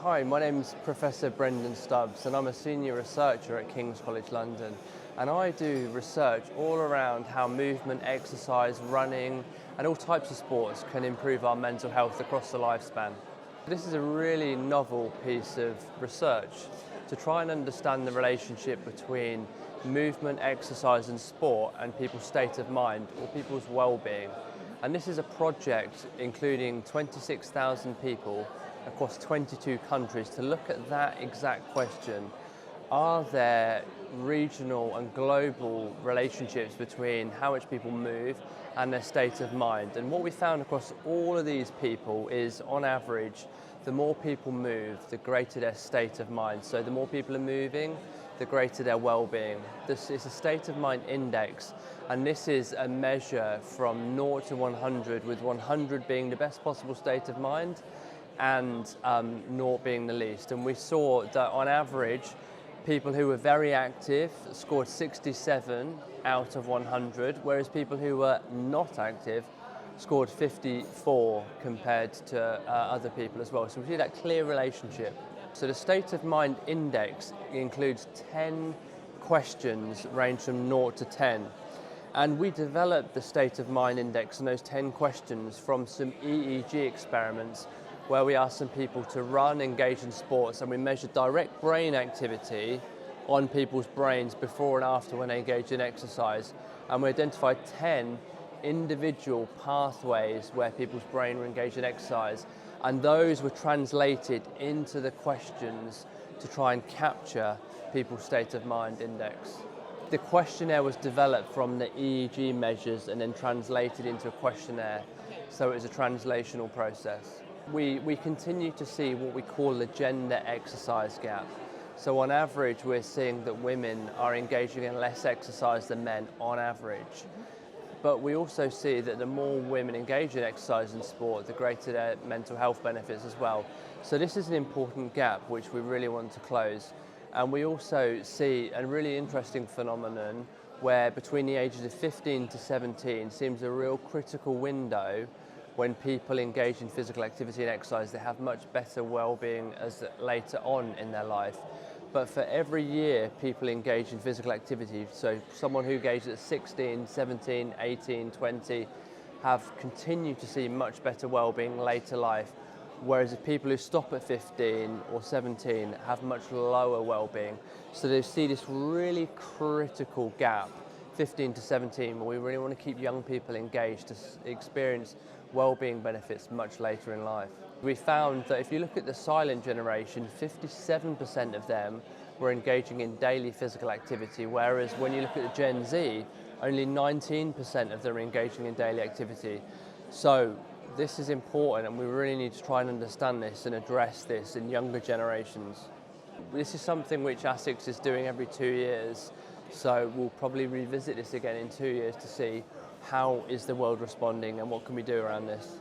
Hi, my name's Professor Brendon Stubbs and I'm a senior researcher at King's College London, and I do research all around how movement, exercise, running and all types of sports can improve our mental health across the lifespan. This is a really novel piece of research to try and understand the relationship between movement, exercise and sport and people's state of mind or people's well-being. And this is a project including 26,000 people across 22 countries to look at that exact question. Are there regional and global relationships between how much people move and their state of mind? And what we found across all of these people is, on average, the more people move, the greater their state of mind. So the more people are moving, the greater their well-being. This is a state of mind index, and this is a measure from 0 to 100, with 100 being the best possible state of mind and 0 being the least. And we saw that on average, people who were very active scored 67 out of 100, whereas people who were not active scored 54 compared to other people as well. So we see that clear relationship. So the state of mind index includes 10 questions, range from 0 to 10. And we developed the state of mind index and those 10 questions from some EEG experiments where we asked some people to run, engage in sports, and we measured direct brain activity on people's brains before and after when they engaged in exercise. And we identified 10 individual pathways where people's brain were engaged in exercise, and those were translated into the questions to try and capture people's state of mind index. The questionnaire was developed from the EEG measures and then translated into a questionnaire, so it was a translational process. We continue to see what we call the gender exercise gap. So on average, we're seeing that women are engaging in less exercise than men on average. But we also see that the more women engage in exercise and sport, the greater their mental health benefits as well. So this is an important gap which we really want to close. And we also see a really interesting phenomenon where between the ages of 15 to 17 seems a real critical window. When people engage in physical activity and exercise, they have much better well-being as later on in their life. But for every year people engage in physical activity, so someone who engages at 16, 17, 18, 20 have continued to see much better well-being later life, whereas the people who stop at 15 or 17 have much lower well-being. So they see this really critical gap, 15 to 17, where we really want to keep young people engaged to experience well-being benefits much later in life. We found that if you look at the silent generation, 57% of them were engaging in daily physical activity, whereas when you look at the Gen Z, only 19% of them are engaging in daily activity. So this is important, and we really need to try and understand this and address this in younger generations. This is something which ASICS is doing every 2 years, so we'll probably revisit this again in 2 years to see how is the world responding and what can we do around this.